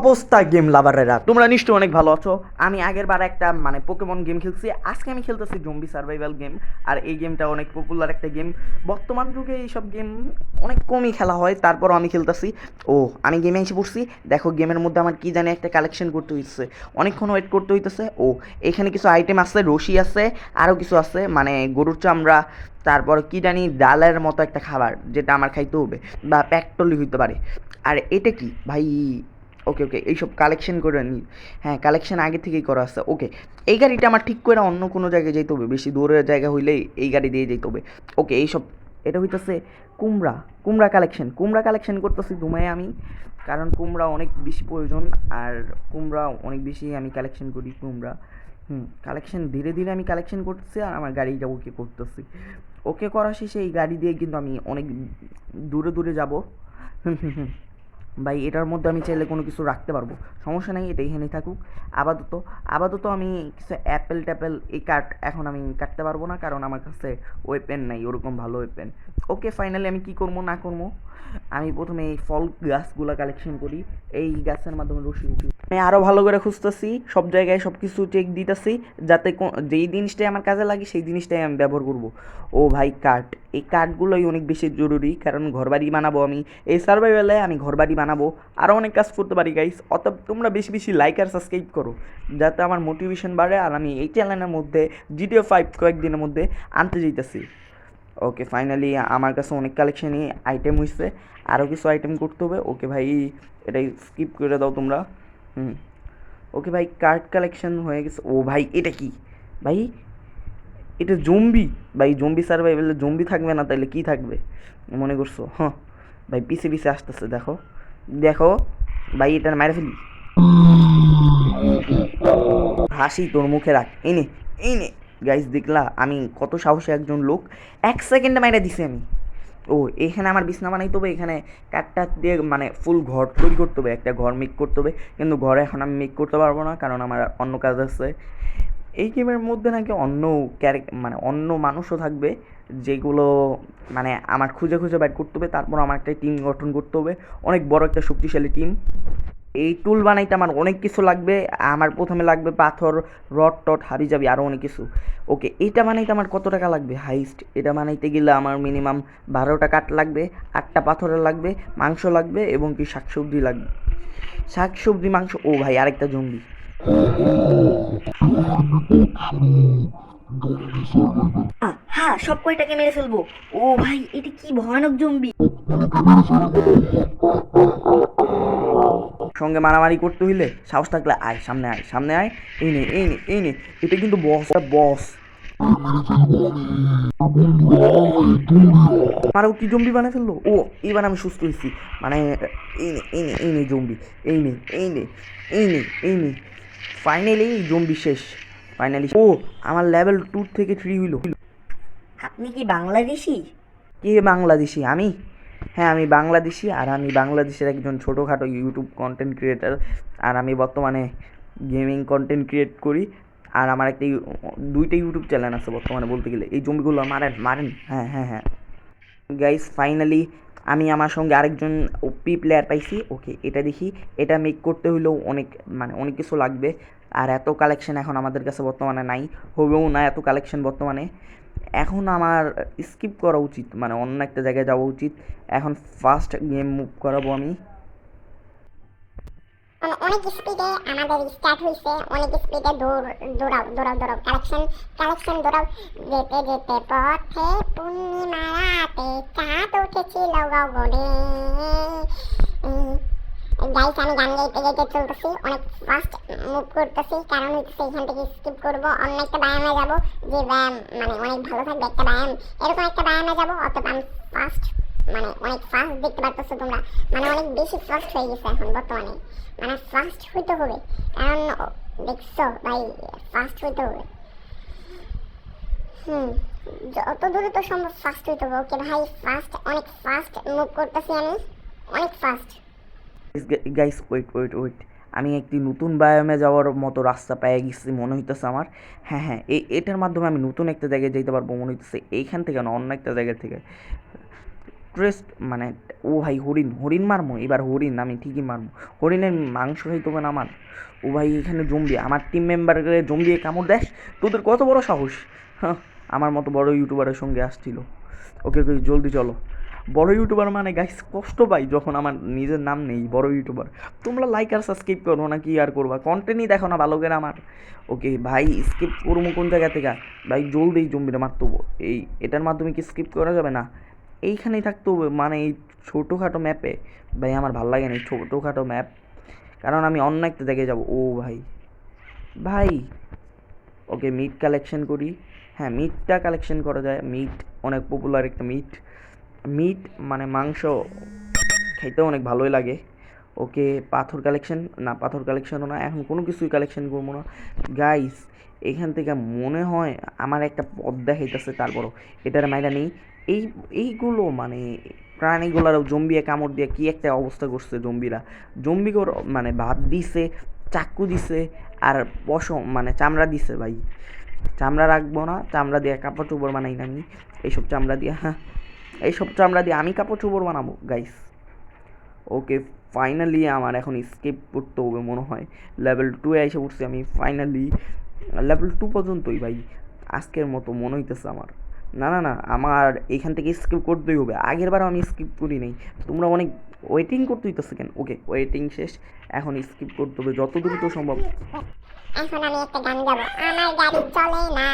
অবস্থা গেম লাভারেরা, তোমরা নিশ্চয়ই অনেক ভালো আছো। আমি আগের বার একটা পোকেমন গেম খেলছি, আজকে আমি খেলতেছি জম্বি সার্ভাইভাল গেম। আর এই গেমটা অনেক পপুলার একটা গেম। বর্তমান যুগে এইসব গেম অনেক কমই খেলা হয়, তারপরও আমি খেলতেছি। ও, আমি গেমে এসে পড়ছি। দেখো গেমের মধ্যে আমার কি জানি একটা কালেকশন করতে হইতেছে, অনেকক্ষণ ওয়েট করতে হইতেছে। ও, এখানে কিছু আইটেম আছে, রশি আছে, আরও কিছু আছে, গরুর চামড়া, তারপর কি জানি ডালের মতো একটা খাবার যেটা আমার খাইতে হবে, বা প্যাকটলি হইতে পারে। আর এটা কি ভাই? ওকে ওকে, এইসব কালেকশন করে নি। হ্যাঁ, কালেকশন আগে থেকেই করা আছে। ওকে, এই গাড়িটা আমার ঠিক করে অন্য কোনো জায়গায় যেতে হবে, বেশি দূরের জায়গা হইলেই এই গাড়ি দিয়ে যেতে হবে। ওকে, এইসব এটা হইতেছে কুমড়া। কুমড়া কালেকশন করতেছি দুমায় আমি, কারণ কুমড়া অনেক বেশি প্রয়োজন। আর কুমড়া অনেক বেশি আমি কালেকশন করি কুমড়া। কালেকশন ধীরে ধীরে আমি কালেকশন করতেছি, আর আমার গাড়িটা ওকে করতেছি। ওকে করা শেষে এই গাড়ি দিয়ে কিন্তু আমি অনেক দূরে দূরে যাব। হুম হুম হুম ভাই, এটার মধ্যে আমি চাইলে কোনো কিছু রাখতে পারবো, সমস্যা নাই, এটা এখানেই থাকুক। আপাতত আপাতত আমি কিছু অ্যাপেল ট্যাপেল এই কাঠ এখন আমি কাটতে পারবো না, কারণ আমার কাছে ওয়েপেন নাই ওরকম ভালো ওয়েপেন। ওকে, ফাইনালি আমি কি করবো না করবো, আমি প্রথমে এই ফল গাছগুলো কালেকশন করি। এই গাছের মাধ্যমে রশি উঠি, আমি আরও ভালো করে খুঁজতেছি, সব জায়গায় সব কিছু চেক দিতেছি, যাতে যেই জিনিসটাই আমার কাজে লাগে সেই জিনিসটাই আমি ব্যবহার করব। ও ভাই, কাঠ, এই কাঠগুলোই অনেক বেশি জরুরি, কারণ ঘরবাড়ি বানাবো আমি। এই সার্ভাইভালে আমি ঘরবাড়ি বানাবো, আরও অনেক কাজ করতে পারি গাইস। অতএব তোমরা বেশি বেশি লাইক আর সাবস্ক্রাইব করো, যাতে আমার মোটিভেশন বাড়ে, আর আমি এই চ্যানেলের মধ্যে GTA 5 কয়েকদিনের মধ্যে আনতে যেতেছি। ওকে, ফাইনালি আমার কাছে অনেক কালেকশনই আইটেম হয়েছে, আরও কিছু আইটেম করতে হবে। ওকে ভাই, এটাই স্কিপ করে দাও তোমরা। হুম ওকে ভাই, কার্ড কালেকশন হয়ে গেছে। ও ভাই, এটা কি ভাই? এটা জম্বি ভাই, জম্বি সার্ভাইভালে জম্বি থাকবে না তাইলে কি থাকবে মনে করছো? হ্যাঁ ভাই, পিছে পিছে আসতেছে, দেখো দেখো ভাই, এটা মারে ফেলি। হাসি তোর মুখে রাখ, এই নে এই নে। গাইস, দেখলা আমি কত সাহসী একজন লোক, 1 সেকেন্ডে মাইরা দিছি আমি। ও, এখানে আমার বিছনা বানাইতে হবে, এখানে কাঠটা দিয়ে ফুল ঘর তৈরি করতে হবে, একটা ঘর মেক করতে হবে। কিন্তু ঘরে এখন আমি মেক করতে পারবো না, কারণ আমার অন্য কাজ আছে। এই গেমের মধ্যে নাকি অন্য অন্য মানুষও থাকবে, যেগুলো আমার খুঁজে খুঁজে বাইর করতে হবে। তারপর আমার একটা টিম গঠন করতে হবে, অনেক বড় একটা শক্তিশালী টিম। এই টুল বানাইতে আমার অনেক কিছু লাগবে। আমার প্রথমে লাগবে পাথর, রড টড, হাবি যাবি, আরও অনেক কিছু। ওকে, এটা বানাইতে আমার কত টাকা লাগবে হাইস্ট? এটা বানাইতে গেলে আমার মিনিমাম 12টা কাঠ লাগবে, 8টা পাথরের লাগবে, মাংস লাগবে, এবং কি শাকসবজি লাগবে। শাকসবজি, মাংস। ও ভাই, আরেকটা জম্বি। হ্যাঁ, সব কয়টাকে মেরে ফেলবো। ও ভাই, এটা কি ভয়ানক জম্বি! সঙ্গে মারামারি করতে হইলে সাহস থাকলে আয়, সামনে আয়, সামনে আয়। এই নে এই নে এই নে, এটা কিন্তু বস, বস। আমারও কি জম্বি বানিয়ে ফেললো! ও, এবার আমি সুস্থ হয়েছি। মানে এই নে জম্বি, এই নে এই নে এই নে এই নে। ফাইনালি জম্বি শেষ, ফাইনালি। ও, আমার লেভেল 2 থেকে 3 হইলো। আপনি কি বাংলাদেশি? কে বাংলাদেশি? আমি? হ্যাঁ, আমি বাংলাদেশি, আর আমি বাংলাদেশের একজন ছোটোখাটো ইউটিউব কন্টেন্ট ক্রিয়েটার। আর আমি বর্তমানে গেমিং কন্টেন্ট ক্রিয়েট করি। আর আমার একটা 2টা ইউটিউব চ্যানেল আছে বর্তমানে বলতে গেলে। এই জম্বিগুলো মারেন মারেন, হ্যাঁ হ্যাঁ হ্যাঁ। গাইস, ফাইনালি আমি আমার সঙ্গে আরেকজন ওপি প্লেয়ার পাইছি। ওকে, এটা দেখি। এটা মেক করতে হইলেও অনেক অনেক কিছু লাগবে। আর এত কালেকশন এখন আমাদের কাছে বর্তমানে নাই, হবেও না এত কালেকশন বর্তমানে। এখন আমার স্কিপ করা উচিত, অন্য একটা জায়গায় যাওয়া উচিত। এখন ফার্স্ট গেম মুভ করাবো আমি। অনেক স্পিডে আমাদের স্টার্ট হয়েছে, অনেক স্পিডে দৌড়াও দৌড়াও দৌড়াও, কালেকশন কালেকশন দৌড়াও। যেতে যেতে পথে পূর্ণিমা রাতে চাঁদ উঠেছিল গগনে। গাইস, আমি গান গাইতে গাইতে চলতেছি, অনেক ফাস্ট মুভ করতেছি, কারণ হচ্ছে এখান থেকে স্কিপ করব, অন্য একটা ব্যায়ামে যাব, যে ব্যায়াম অনেক ভালো থাকবে একটা ব্যায়াম, এরকম একটা ব্যায়ামে যাব। অতএব আমি ফাস্ট অনেক ফাস্ট দেখতে পারতেছো তোমরা, অনেক বেশি ফাস্ট হয়ে গেছে এখন বর্তমানে। ফাস্ট হইতে হবে, কারণ দেখছো ভাই, ফাস্ট হইতে হবে। যত দূরে তো সম্ভব ফাস্ট হইতে হবে। ওকে ভাই, ফাস্ট, অনেক ফাস্ট মুভ করতেছি আমি, অনেক fast. Guys, wait wait wait, আমি একটি নতুন ব্যায়ামে যাওয়ার মতো রাস্তা পেয়ে গেছি মনে হইতেছে আমার। হ্যাঁ হ্যাঁ, এটার মাধ্যমে আমি নতুন একটা জায়গায় যেতে পারবো মনে হইতেছে, এইখান থেকে না, অন্য একটা জায়গা থেকে। ট্রেস্ট মানে ও ভাই হরিণ হরিণ মারমো এবার হরিণ আমি ঠিকই মারমো হরিণের মাংস খাইতে হবে না আমার ও ভাই এখানে জম্বি আমার টিম মেম্বারকে জম্বিয়ে কামড় দেশ তোদের কত বড় সাহস হ্যাঁ আমার মতো বড় ইউটিউবারের সঙ্গে আসছিল ওকে ওকে জলদি চলো বড় ইউটিউবার মানে গাইস কষ্ট পাই যখন আমার নিজের নাম নেই বড় ইউটিউবার তোমরা লাইক আর সাবস্ক্রাইব করো না কি আর করবা কন্টেন্টই দেখো না ভালো করে আমার ওকে ভাই স্কিপ করবো কোন জায়গা থেকে ভাই জলদি জম্বিটা মারতে হবো এটার মাধ্যমে কি স্কিপ করা যাবে না এইখানেই থাকতে হবে মানে এই ছোটোখাটো ম্যাপে ভাই আমার ভালো লাগে না এই ছোটোখাটো ম্যাপ কারণ আমি অন্য একটা জায়গায় যাবো ও ভাই ভাই ওকে মিট কালেকশন করি হ্যাঁ মিটটা কালেকশন করা যায় মিট অনেক পপুলার একটা মিট মানে মাংস খেতে অনেক ভালোই লাগে ওকে পাথর কালেকশন না পাথর কালেকশনও না এখন কোনো কিছুই কালেকশন করবো না গাইস এখান থেকে মনে হয় আমার একটা পথ দেখাইতেছে তারপরও এটার মাইরা নেই এইগুলো মানে প্রাণীগুলার জম্বিয়ে কামড় দিয়ে কি একটা অবস্থা করছে জম্বিগর মানে ভাত দিছে চাকু দিছে আর পশম মানে চামড়া দিছে ভাই চামড়া রাখবো না চামড়া দিয়ে কাপড় চোপড় বানাই না আমি এইসব চামড়া দিয়ে এইসব চামড়া দিয়ে আমি কাপড় চোপড় বানাবো গাইস ওকে ফাইনালি আমার এখন স্কেপ করতে হবে মনে হয় লেভেল 2 এসে উঠছি আমি ফাইনালি লেভেল 2 পর্যন্তই ভাই আজকের মতো মনে হইতেছে আমার না আমার এখান থেকে স্কিপ করতেই হবে আগের বারও আমি স্কিপ করি নাই তোমরা অনেক ওয়েটিং করতে হইতেছে কেন ওকে ওয়েটিং শেষ এখন স্কিপ করতে হবে যত দ্রুত সম্ভব এখন আমি একটা গান গাবো আমার গাড়ি চলে না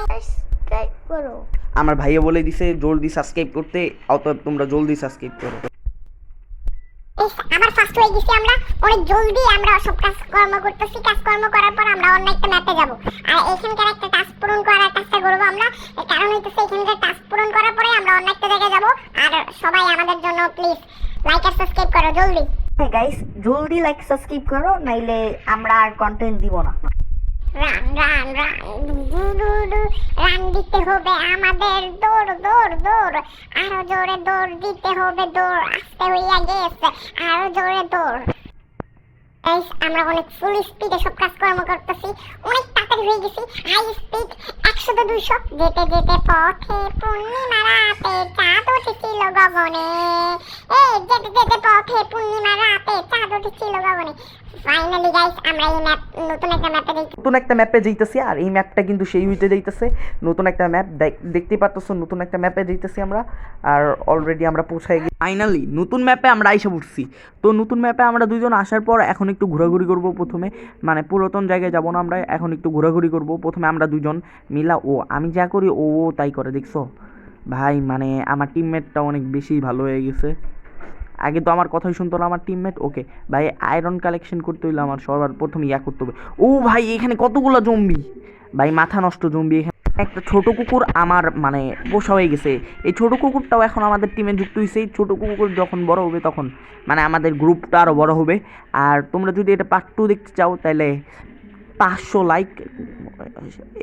সাবস্ক্রাইব করো আমার ভাইয়া বলে দিছে জলদি সাবস্ক্রাইব করতে অতএব তোমরা জলদি সাবস্ক্রাইব করো আবার ফার্স্ট হয়ে গেছি আমরা অনেক জলদি আমরা সব কাজকর্ম করতেছি কাজকর্ম করার পর আমরা অন্য একটা ম্যাপে যাব আর এখানকার একটা টাস্ক পূরণ করার চেষ্টা করবো আমরা কারণ হইতেছে এখানকার টাস্ক পূরণ করার পরে আমরা অন্য একটা জায়গায় যাব আর সবাই আমাদের জন্য প্লিজ লাইক আর সাবস্ক্রাইব করো জলদি গাইস জলদি লাইক সাবস্ক্রাইব করো নাইলে আমরা আর কন্টেন্ট দিব না রান রান রান রান দিতে হবে আমাদের দৌড় আরো জোরে দৌড় দিতে হবে দৌড় আস্তে হইয়া গেছে আরো জোরে দৌড় গাইস আমরা অনেক ফুল স্পিডে সব কাজকর্ম করতেছি অনেক তাড়াতাড়ি হয়ে গেছি হাই স্পিড 100 to 200 যেতে যেতে পথে পূর্ণিমা রাতে চাঁদ উঠেছিল গগনে এই যেতে যেতে পথে পূর্ণিমা রাতে চাঁদ উঠেছিল গগনে ফাইনালি গাইস আমরা এই ম্যাপ নতুন একটা ম্যাপে যাইতেছি আর এই ম্যাপটা কিন্তু সেই হইতে যাইতেছে নতুন একটা ম্যাপ দেখতেই পারতেছো নতুন একটা ম্যাপে যাইতেছি আমরা আর অলরেডি আমরা পৌঁছাই গেছি ফাইনালি নতুন ম্যাপে আমরা আইসা পড়ছি তো নতুন ম্যাপে আমরা দুইজন আসার পর এখন একটু ঘোরাঘুরি করব প্রথমে মানে পুরাতন জায়গায় যাব না আমরা এখন একটু ঘোরাঘুরি করব প্রথমে আমরা দুজন মিলা ও আমি যা করি ও তাই করে দেখছো ভাই মানে আমার টিমমেটটা অনেক বেশি ভালো হয়ে গেছে আগে তো আমার কথাই শুনতো না আমার টিমমেট ওকে ভাই আয়রন কালেকশন করতে হইলে আমার সবার প্রথমে করতে হবে ও ভাই এখানে কতগুলো জম্বি ভাই মাথা নষ্ট জম্বি এখানে একটা ছোট কুকুর আমার মানে পোষা হয়ে গেছে এই ছোট কুকুরটাও এখন আমাদের টিমে যুক্ত হয়েছে এই ছোট কুকুর যখন বড় হবে তখন মানে আমাদের গ্রুপটা আরও বড় হবে আর তোমরা যদি এটা পার্ট 2 দেখতে চাও তাহলে 500 লাইক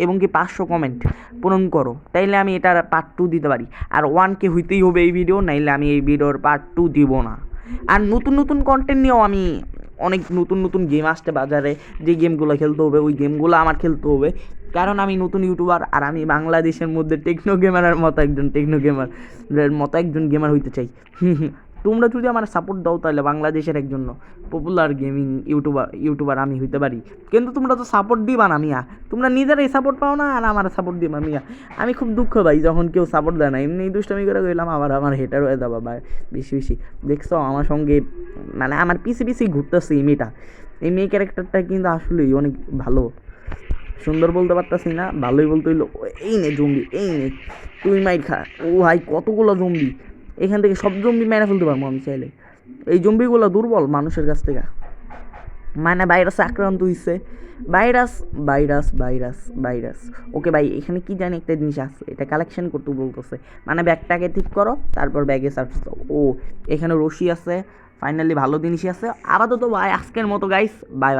এবং কি 500 কমেন্ট পূরণ করো তাইলে আমি এটার পার্ট 2 দিতে পারি আর 1K হইতেই হবে এই ভিডিও নাইলে আমি এই ভিডিওর পার্ট 2 দিব না আর নতুন কন্টেন্ট নিয়েও আমি অনেক নতুন গেম আসছে বাজারে যে গেমগুলো খেলতে হবে ওই গেমগুলো আমার খেলতে হবে কারণ আমি নতুন ইউটিউবার আর আমি বাংলাদেশের মধ্যে টেকনো গেমারের মতো একজন গেমার হইতে চাই তোমরা যদি আমার সাপোর্ট দাও তাহলে বাংলাদেশের একজন পপুলার গেমিং ইউটিউবার আমি হইতে পারি কিন্তু তোমরা তো সাপোর্ট দিবা না মিয়া তোমরা নিজেরাই সাপোর্ট পাও না আর আমার সাপোর্ট দিবা মিয়া আমি খুব দুঃখ ভাই যখন কেউ সাপোর্ট দেয় না এমনি দুষ্টামি করে গেলাম আবার আমার হেটার হয়ে যাবা ভাই বেশি দেখছো আমার সঙ্গে মানে আমার পিছে ঘুরতেছে এই মেয়ে ক্যারেক্টারটা কিন্তু আসলেই অনেক ভালো সুন্দর বলতে পারতাছি না ভালোই বলতে হইলো এই নে জম্বি এই নে তুই মাইর খা ও ভাই কতগুলো জম্বি এখান থেকে সব জম্বি মেরে ফেলতে পারবো আমি চাইলে এই জম্বিগুলো দুর্বল মানুষের কাছ থেকে মানে ভাইরাসে আক্রান্ত হইছে ভাইরাস ওকে ভাই এখানে কি জানি একটা জিনিস আছে এটা কালেকশন করতে বলতেছে মানে ব্যাগটাকে ঠিক করো তারপর ব্যাগে সার্চ ও এখানে রশি আছে ফাইনালি ভালো জিনিসই আছে আপাতত ভাই আজকের মতো গাইস বাই